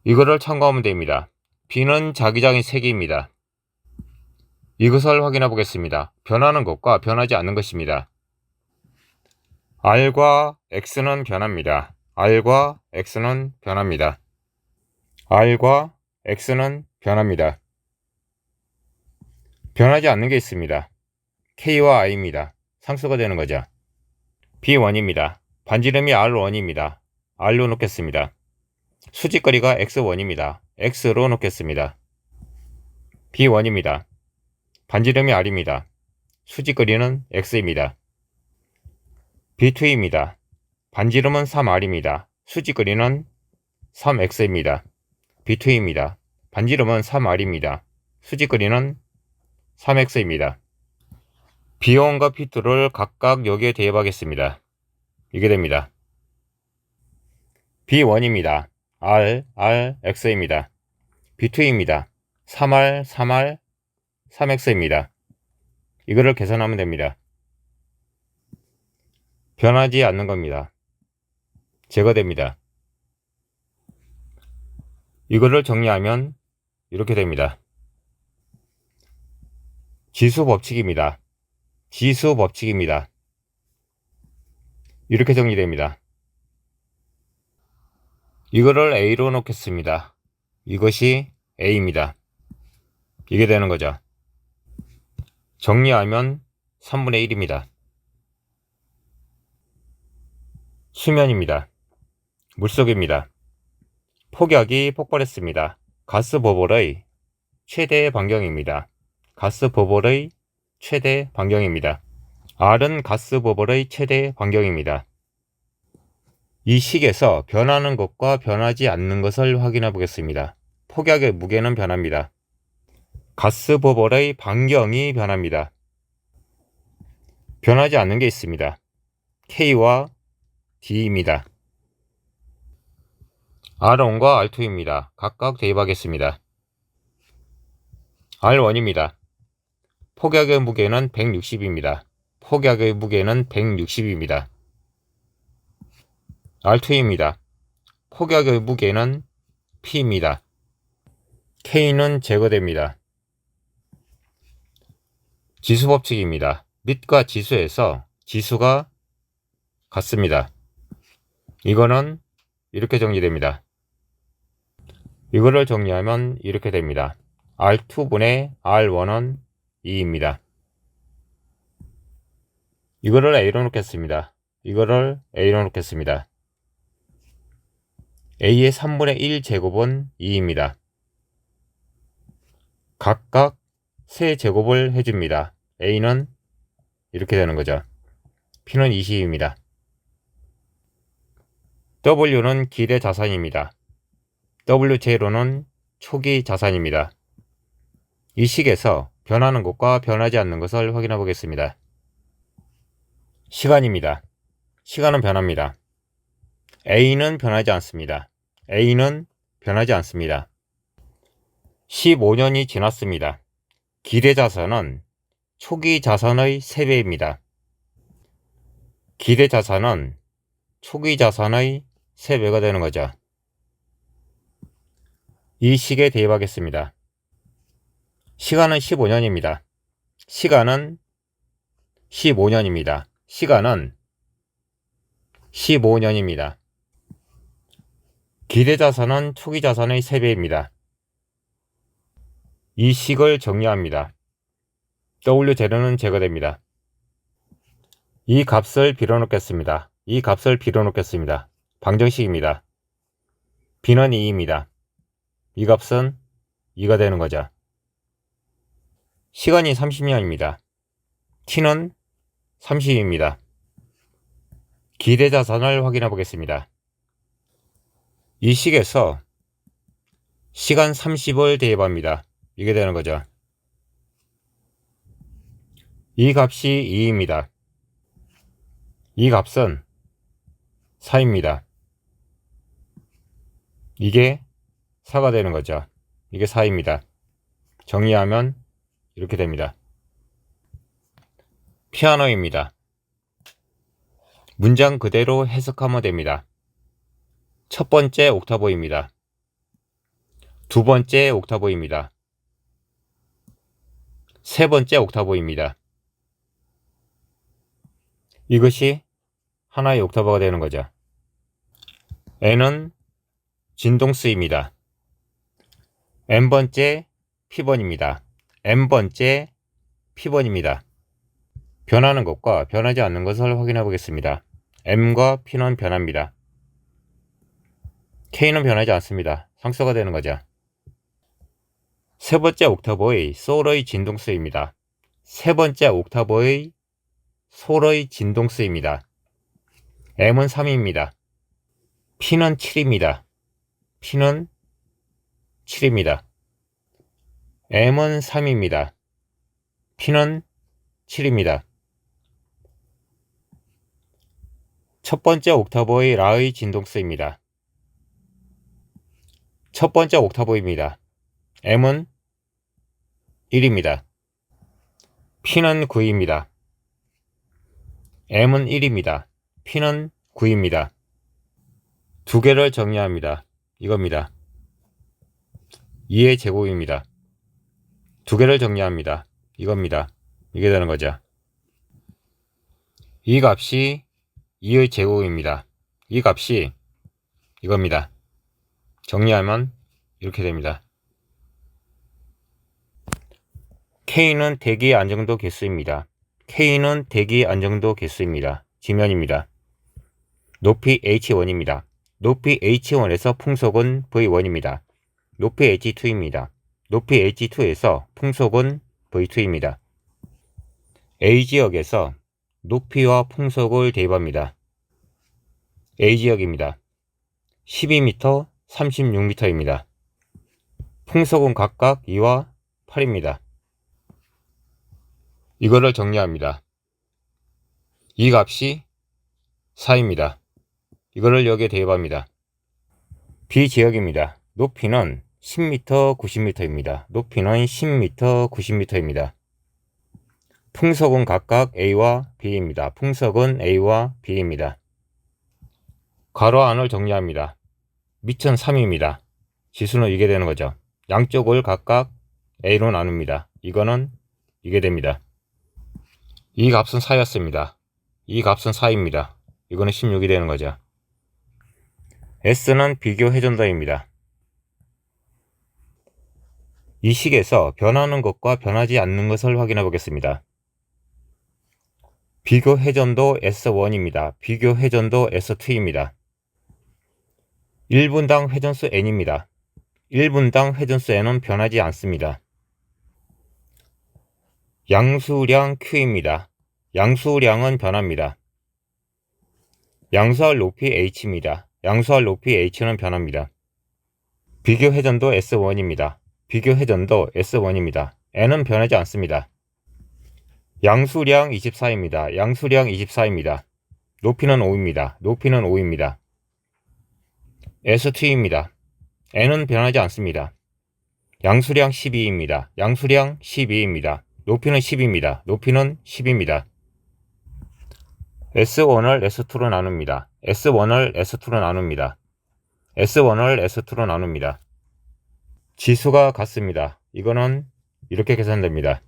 이거를 참고하면 됩니다. B는 자기장이 3개입니다. 이것을 확인해 보겠습니다. 변하는 것과 변하지 않는 것입니다. R과 X는 변합니다. R과 X는 변합니다. R과 X는 변합니다. 변하지 않는 게 있습니다. K와 I입니다. 상수가 되는 거죠. B1입니다. 반지름이 R1입니다. R로 놓겠습니다. 수직거리가 X1입니다. X로 놓겠습니다. B1입니다. 반지름이 R입니다. 수직거리는 X입니다. B2입니다. 반지름은 3R입니다. 수직거리는 3X입니다. B2입니다. 반지름은 3R입니다. 수직거리는 3X입니다. B1과 B2를 각각 여기에 대입하겠습니다. 이게 됩니다. B1입니다. R, R, X입니다. B2입니다. 3R, 3R, 3X입니다. 이거를 계산하면 됩니다. 변하지 않는 겁니다. 제거됩니다. 이거를 정리하면 이렇게 됩니다. 지수 법칙입니다. 지수 법칙입니다. 이렇게 정리됩니다. 이거를 A로 놓겠습니다. 이것이 A입니다. 이게 되는 거죠. 정리하면 3분의 1입니다. 수면입니다. 물속입니다. 폭약이 폭발했습니다. 가스버블의 최대 반경입니다. 가스버블의 최대 반경입니다. R은 가스버블의 최대 반경입니다. 이 식에서 변하는 것과 변하지 않는 것을 확인해 보겠습니다. 폭약의 무게는 변합니다. 가스버블의 반경이 변합니다. 변하지 않는 게 있습니다. K와 D입니다. R1과 R2입니다. 각각 대입하겠습니다. R1입니다. 폭약의 무게는 160입니다. 폭약의 무게는 160입니다. R2입니다. 폭약의 무게는 P입니다. K는 제거됩니다. 지수법칙입니다. 밑과 지수에서 지수가 같습니다. 이거는 이렇게 정리됩니다. 이거를 정리하면 이렇게 됩니다. R2분의 R1은 2입니다. 이거를 A로 놓겠습니다. 이거를 A로 놓겠습니다. A의 3분의 1 제곱은 2입니다. 각각 세제곱을 해줍니다. A는 이렇게 되는 거죠. P는 20입니다. W는 기대 자산입니다. W0는 초기 자산입니다. 이 식에서 변하는 것과 변하지 않는 것을 확인해 보겠습니다. 시간입니다. 시간은 변합니다. A는 변하지 않습니다. A는 변하지 않습니다. 15년이 지났습니다. 기대 자산은 초기 자산의 3배입니다. 기대 자산은 초기 자산의 3배가 되는 거죠. 이 식에 대입하겠습니다. 시간은 15년입니다. 시간은 15년입니다. 시간은 15년입니다. 기대 자산은 초기 자산의 3배입니다. 이 식을 정리합니다. W0는 제거됩니다. 이 값을 빌어넣겠습니다. 이 값을 빌어넣겠습니다. 방정식입니다. B는 2입니다. 이 값은 2가 되는 거죠. 시간이 30년입니다. T는 30입니다. 기대 자산을 확인해 보겠습니다. 이 식에서 시간 30을 대입합니다. 이게 되는 거죠. 이 값이 2입니다. 이 값은 4입니다. 이게 4가 되는 거죠. 이게 4입니다. 정리하면 이렇게 됩니다. 피아노입니다. 문장 그대로 해석하면 됩니다. 첫 번째 옥타브입니다. 두 번째 옥타브입니다. 세 번째 옥타브입니다. 이것이 하나의 옥타브가 되는 거죠. N은 진동수입니다. N번째 P번입니다. N번째 P번입니다. 변하는 것과 변하지 않는 것을 확인해 보겠습니다. M과 P는 변합니다. K는 변하지 않습니다. 상수가 되는 거죠. 세 번째 옥타브의 솔의 진동수입니다. 세 번째 옥타브의 솔의 진동수입니다. M은 3입니다. P는 7입니다. P는 7입니다. M은 3입니다. P는 7입니다. 첫 번째 옥타브의 라의 진동수입니다. 첫 번째 옥타브입니다. M은 1입니다. P는 9입니다. M은 1입니다. P는 9입니다. 두 개를 정리합니다. 이겁니다. 2의 제곱입니다. 두 개를 정리합니다. 이겁니다. 이게 되는 거죠. 이 값이 2의 제곱입니다. 이 값이 이겁니다. 정리하면 이렇게 됩니다. K는 대기 안정도 개수입니다. K는 대기 안정도 개수입니다. 지면입니다. 높이 H1입니다. 높이 H1에서 풍속은 V1입니다. 높이 H2입니다. 높이 H2에서 풍속은 V2입니다. A지역에서 높이와 풍속을 대입합니다. A지역입니다. 12m, 36m입니다. 풍속은 각각 2와 8입니다. 이거를 정리합니다. 이 값이 4입니다. 이거를 여기에 대입합니다. B지역입니다. 높이는 10m, 90m입니다. 높이는 10m, 90m입니다. 풍속은 각각 A와 B입니다. 풍속은 A와 B입니다. 괄호 안을 정리합니다. 밑은 3입니다. 지수는 이게 되는 거죠. 양쪽을 각각 A로 나눕니다. 이거는 이게 됩니다. 이 값은 4였습니다. 이 값은 4입니다. 이거는 16이 되는 거죠. S는 비교 회전도입니다. 이 식에서 변하는 것과 변하지 않는 것을 확인해 보겠습니다. 비교 회전도 S1입니다. 비교 회전도 S2입니다. 1분당 회전수 N입니다. 1분당 회전수 N은 변하지 않습니다. 양수량 Q입니다. 양수량은 변합니다. 양수할 높이 H입니다. 양수할 높이 H는 변합니다. 비교 회전도 S1입니다. 비교 회전도 S1입니다. N은 변하지 않습니다. 양수량 24입니다. 양수량 24입니다. 높이는 5입니다. 높이는 5입니다. S2입니다. N은 변하지 않습니다. 양수량 12입니다. 양수량 12입니다. 높이는 10입니다. 높이는 10입니다. S1을 S2로 나눕니다. S1을 S2로 나눕니다. S1을 S2로 나눕니다. 지수가 같습니다. 이거는 이렇게 계산됩니다.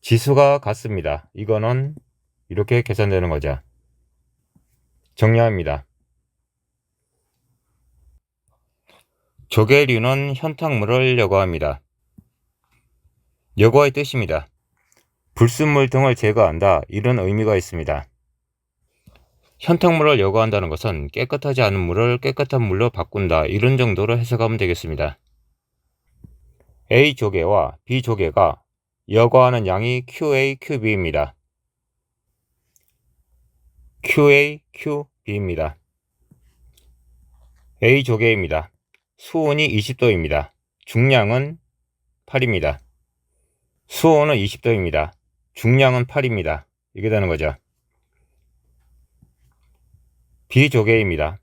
지수가 같습니다. 이거는 이렇게 계산되는 거죠. 정리합니다. 조개류는 현탁물을 여과합니다. 여과의 뜻입니다. 불순물 등을 제거한다. 이런 의미가 있습니다. 현탁물을 여과한다는 것은 깨끗하지 않은 물을 깨끗한 물로 바꾼다. 이런 정도로 해석하면 되겠습니다. A 조개와 B 조개가 여과하는 양이 QA, QB입니다. QA, QB입니다. A 조개입니다. 수온이 20도입니다. 중량은 8입니다. 수온은 20도입니다. 중량은 8입니다. 이게 되는 거죠. B 조개입니다.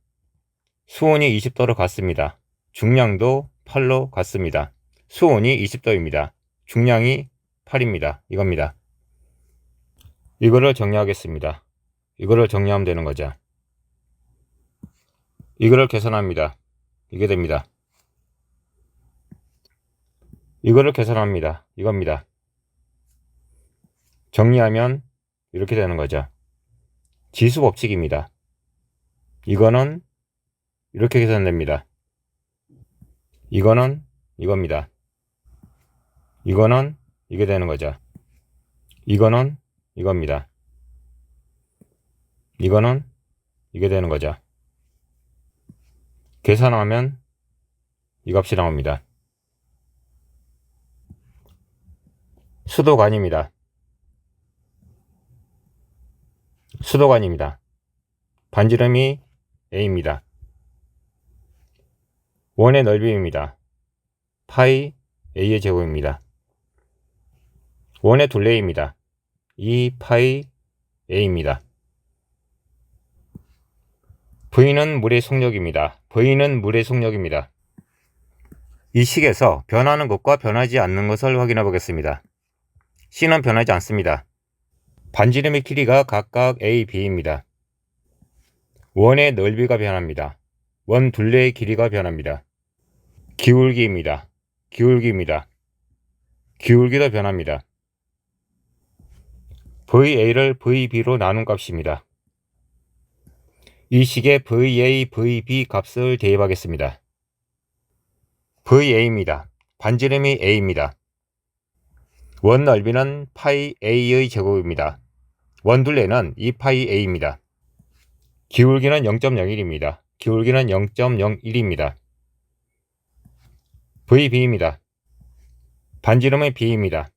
수온이 20도로 같습니다. 중량도 8로 같습니다. 수온이 20도입니다. 중량이 8입니다. 이겁니다. 이거를 정리하겠습니다. 이거를 정리하면 되는 거죠. 이거를 계산합니다. 이게 됩니다. 이거를 계산합니다. 이겁니다. 정리하면 이렇게 되는 거죠. 지수 법칙입니다. 이거는 이렇게 계산됩니다. 이거는 이겁니다. 이거는 이게 되는 거죠. 이거는 이겁니다. 이거는 이게 되는 거죠. 계산하면 이 값이 나옵니다. 수도관입니다. 수도관입니다. 반지름이 A입니다. 원의 넓이입니다. 파이 A의 제곱입니다. 원의 둘레입니다. 2 파이 A입니다. V는 물의 속력입니다. V는 물의 속력입니다. 이 식에서 변하는 것과 변하지 않는 것을 확인해 보겠습니다. C는 변하지 않습니다. 반지름의 길이가 각각 A, B입니다. 원의 넓이가 변합니다. 원 둘레의 길이가 변합니다. 기울기입니다. 기울기입니다. 기울기도 변합니다. VA를 VB로 나눈 값입니다. 이 식에 VA, VB 값을 대입하겠습니다. VA입니다. 반지름이 A입니다. 원 넓이는 파이 A의 제곱입니다. 원 둘레는 2파이 A입니다. 기울기는 0.01입니다. 기울기는 0.01입니다. VB입니다. 반지름의 B입니다.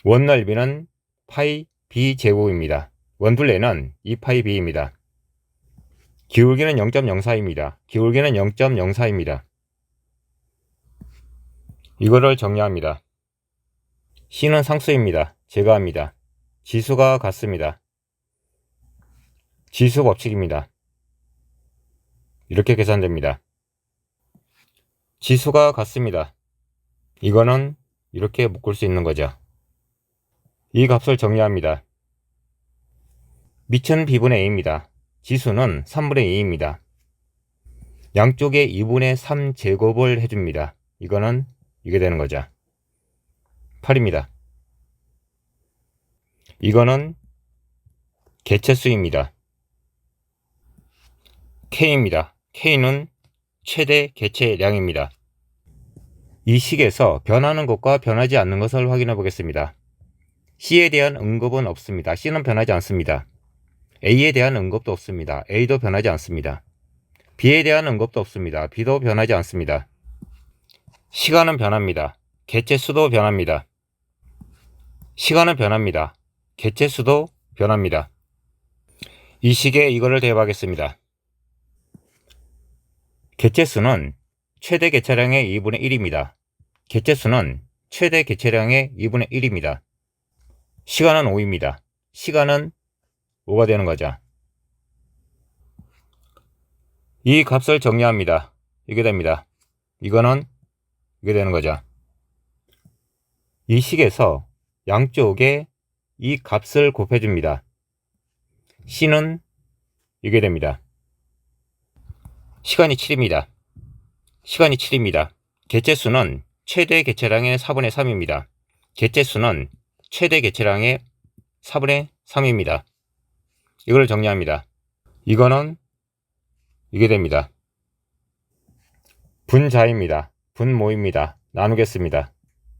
원 넓이는 파이 B 제곱입니다. 원 둘레는 2파이 B입니다. 기울기는 0.04입니다. 기울기는 0.04입니다. 이거를 정리합니다. C는 상수입니다. 제거합니다. 지수가 같습니다. 지수 법칙입니다. 이렇게 계산됩니다. 지수가 같습니다. 이거는 이렇게 묶을 수 있는 거죠. 이 값을 정리합니다. 밑은 B분의 A입니다. 지수는 3분의 2입니다. 양쪽에 2분의 3 제곱을 해줍니다. 이거는 이게 되는 거죠. 8입니다. 이거는 개체수입니다. K입니다. K는 최대 개체량입니다. 이 식에서 변하는 것과 변하지 않는 것을 확인해 보겠습니다. C에 대한 응급은 없습니다. C는 변하지 않습니다. A에 대한 응급도 없습니다. A도 변하지 않습니다. B에 대한 응급도 없습니다. B도 변하지 않습니다. 시간은 변합니다. 개체수도 변합니다. 시간은 변합니다. 개체수도 변합니다. 이 식에 이거를 대입하겠습니다. 개체수는 최대 개체량의 2분의 1입니다. 개체수는 최대 개체량의 2분의 1입니다. 시간은 5입니다. 시간은 5가 되는 거죠. 이 값을 정리합니다. 이게 됩니다. 이거는 이게 되는 거죠. 이 식에서 양쪽에 이 값을 곱해줍니다. C는 이게 됩니다. 시간이 7입니다. 시간이 7입니다. 개체수는 최대 개체량의 4분의 3입니다. 개체수는 최대 개체량의 4분의 3입니다. 이걸 정리합니다. 이거는 이게 됩니다. 분자입니다. 분모입니다. 나누겠습니다.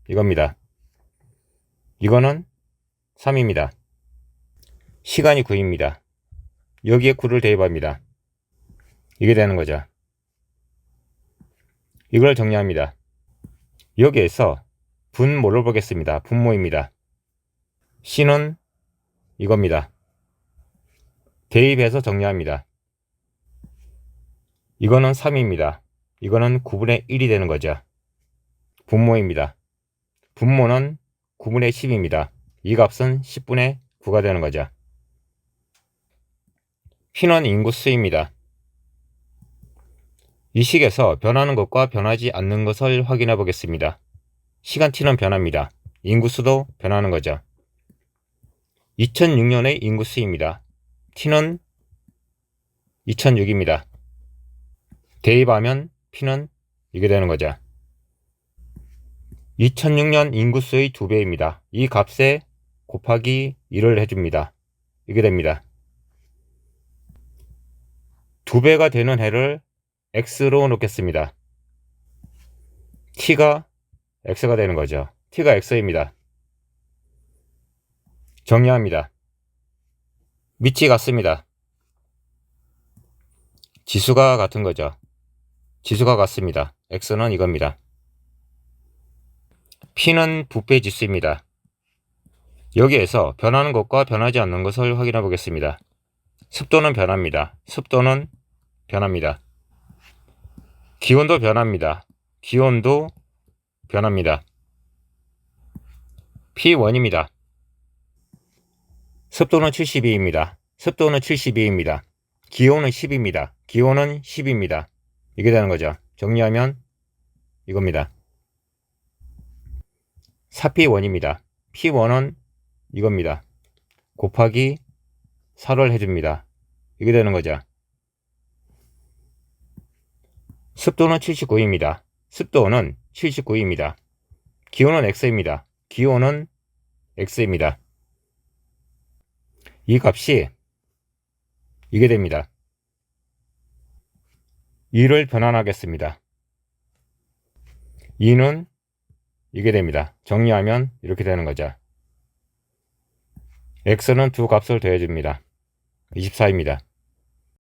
이겁니다. 이거는 3입니다. 시간이 9입니다. 여기에 9를 대입합니다. 이게 되는 거죠. 이걸 정리합니다. 여기에서 분모를 보겠습니다. 분모입니다. C는 이겁니다. 대입해서 정리합니다. 이거는 3입니다. 이거는 9분의 1이 되는 거죠. 분모입니다. 분모는 9분의 10입니다. 이 값은 10분의 9가 되는 거죠. P는 인구수입니다. 이 식에서 변하는 것과 변하지 않는 것을 확인해 보겠습니다. 시간 T는 변합니다. 인구수도 변하는 거죠. 2006년의 인구수입니다. T는 2006입니다. 대입하면 P는 이게 되는 거죠. 2006년 인구수의 2배입니다. 이 값에 곱하기 1을 해줍니다. 이게 됩니다. 2배가 되는 해를 x로 놓겠습니다. t가 x가 되는 거죠. t가 x입니다. 정리합니다. 밑이 같습니다. 지수가 같은 거죠. 지수가 같습니다. x는 이겁니다. p는 부패 지수입니다. 여기에서 변하는 것과 변하지 않는 것을 확인해 보겠습니다. 습도는 변합니다. 습도는 변합니다. 기온도 변합니다. 기온도 변합니다. P1입니다. 습도는 72입니다. 습도는 72입니다. 기온은 10입니다. 기온은 10입니다. 이게 되는 거죠. 정리하면 이겁니다. 4P1입니다. P1은 이겁니다. 곱하기 4를 해줍니다. 이게 되는 거죠. 습도는 79입니다. 습도는 79입니다. 기온은 X입니다. 기온은 X입니다. 이 값이 이게 됩니다. 2를 변환하겠습니다. 2는 이게 됩니다. 정리하면 이렇게 되는 거죠. X는 두 값을 더해줍니다. 24입니다.